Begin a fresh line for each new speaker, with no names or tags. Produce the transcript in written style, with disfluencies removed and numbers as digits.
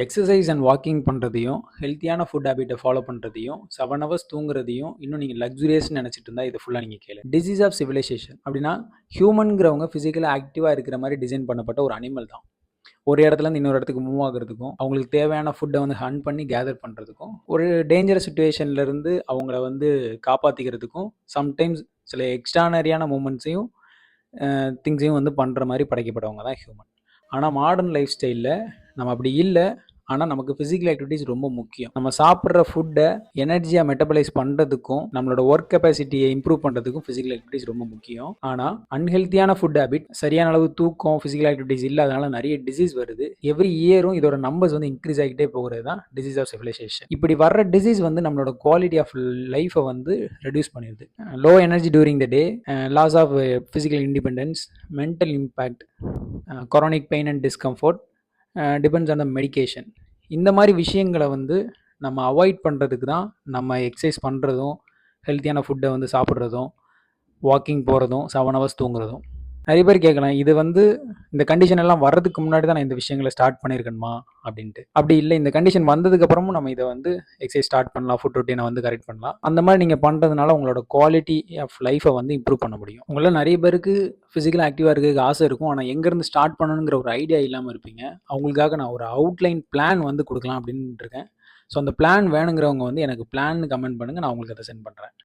Exercise and walking பண்ணுறதையும் ஹெல்த்தியான food ஹேபிட்டை follow பண்ணுறதையும் 7 hours தூங்குறதையும் இன்னும் நீங்கள் லக்ஸுரியஸ்ன்னு நினச்சிட்டு இருந்தால் இதை ஃபுல்லாக நீங்கள் கேளு. டிசீஸ் ஆஃப் சிவிலைசேஷன் அப்படின்னா ஹியூமன்கிறவங்க ஃபிசிக்கலாக ஆக்டிவாக இருக்கிற மாதிரி டிசைன் பண்ணப்பட்ட ஒரு அனிமல் தான். ஒரு இடத்துலேருந்து இன்னொரு இடத்துக்கு மூவ் ஆகிறதுக்கும் அவங்களுக்கு தேவையான ஃபுட்டை வந்து ஹண்ட் பண்ணி கேதர் பண்ணுறதுக்கும் ஒரு டேஞ்சரஸ் சுச்சுவேஷன்லேருந்து அவங்கள வந்து காப்பாற்றிக்கிறதுக்கும் சம்டைம்ஸ் சில எக்ஸ்ட்ரானரியான மூமெண்ட்ஸையும் திங்ஸையும் வந்து பண்ணுற மாதிரி படைக்கப்பட்டவங்க தான் ஹியூமன். ஆனால் மாடர்ன் லைஃப் ஸ்டைலில் நம்ம அப்படி இல்லை. ஆனால் நமக்கு ஃபிசிக்கல் ஆக்டிவிட்டிஸ் ரொம்ப முக்கியம். நம்ம சாப்பிட்ற ஃபுட்டை எனர்ஜியாக மெட்டபலைஸ் பண்ணுறதுக்கும் நம்மளோட ஒர்க் கெப்பாசிட்டியை இம்ப்ரூவ் பண்ணுறதுக்கும் ஃபிசிக்கல் ஆக்டிவிட்டிஸ் ரொம்ப முக்கியம். ஆனால் அன்ஹெல்த்தியான ஃபுட் ஹேபிட், சரியான அளவு தூக்கம், ஃபிசிக்கல் ஆக்டிவிட்டிஸ் இல்லாதனால நிறைய டிசீஸ் வருது. எவ்ரி இயரும் இதோட நம்பர்ஸ் வந்து இன்க்ரீஸ் ஆகிட்டே போகிறது தான் டிசீஸ் ஆஃப் சிவிலைசேஷன். இப்படி வர்ற டிசீஸ் வந்து நம்மளோட குவாலிட்டி ஆஃப் லைஃப்பை வந்து ரெடியூஸ் பண்ணிடுது. Low energy during the day, loss of physical independence, mental impact, chronic pain and discomfort, depends on the medication. இந்த மாதிரி விஷயங்களை வந்து நம்ம அவாய்ட் பண்ணுறதுக்கு தான் நம்ம எக்ஸசைஸ் பண்ணுறதும் ஹெல்த்தியான ஃபுட்டை வந்து சாப்பிட்றதும் வாக்கிங் போகிறதும் 7 ஹவர்ஸ் தூங்குறதும். நிறைய பேர் கேட்கலாம், இது வந்து இந்த கண்டிஷன் எல்லாம் வர்றதுக்கு முன்னாடி தான் நான் இந்த விஷயங்களை ஸ்டார்ட் பண்ணியிருக்கணுமா அப்படின்ட்டு. அப்படி இல்லை, இந்த கண்டிஷன் வந்ததுக்கப்புறமும் நம்ம இதை வந்து எக்ஸசைஸ் ஸ்டார்ட் பண்ணலாம், ஃபுட் ரொட்டீனை வந்து கரெக்ட் பண்ணலாம். அந்த மாதிரி நீங்கள் பண்ணுறதுனால உங்களோட குவாலிட்டி ஆஃப் லைஃப்பை வந்து இம்ப்ரூவ் பண்ண முடியும். உங்கள நிறைய பேருக்கு ஃபிசிக்கல் ஆக்டிவாக இருக்கிறதுக்கு ஆசை இருக்கும், ஆனால் எங்கேருந்து ஸ்டார்ட் பண்ணணுங்கிற ஒரு ஐடியா இல்லாமல் இருப்பீங்க. அவங்களுக்காக நான் ஒரு அவுட்லைன் பிளான் வந்து கொடுக்கலாம் அப்படின்னு இருக்கேன். ஸோ அந்த பிளான் வேணுங்கிறவங்க வந்து எனக்கு பிளான் கமெண்ட் பண்ணுங்கள், நான் உங்களுக்கு அதை சென்ட் பண்ணுறேன்.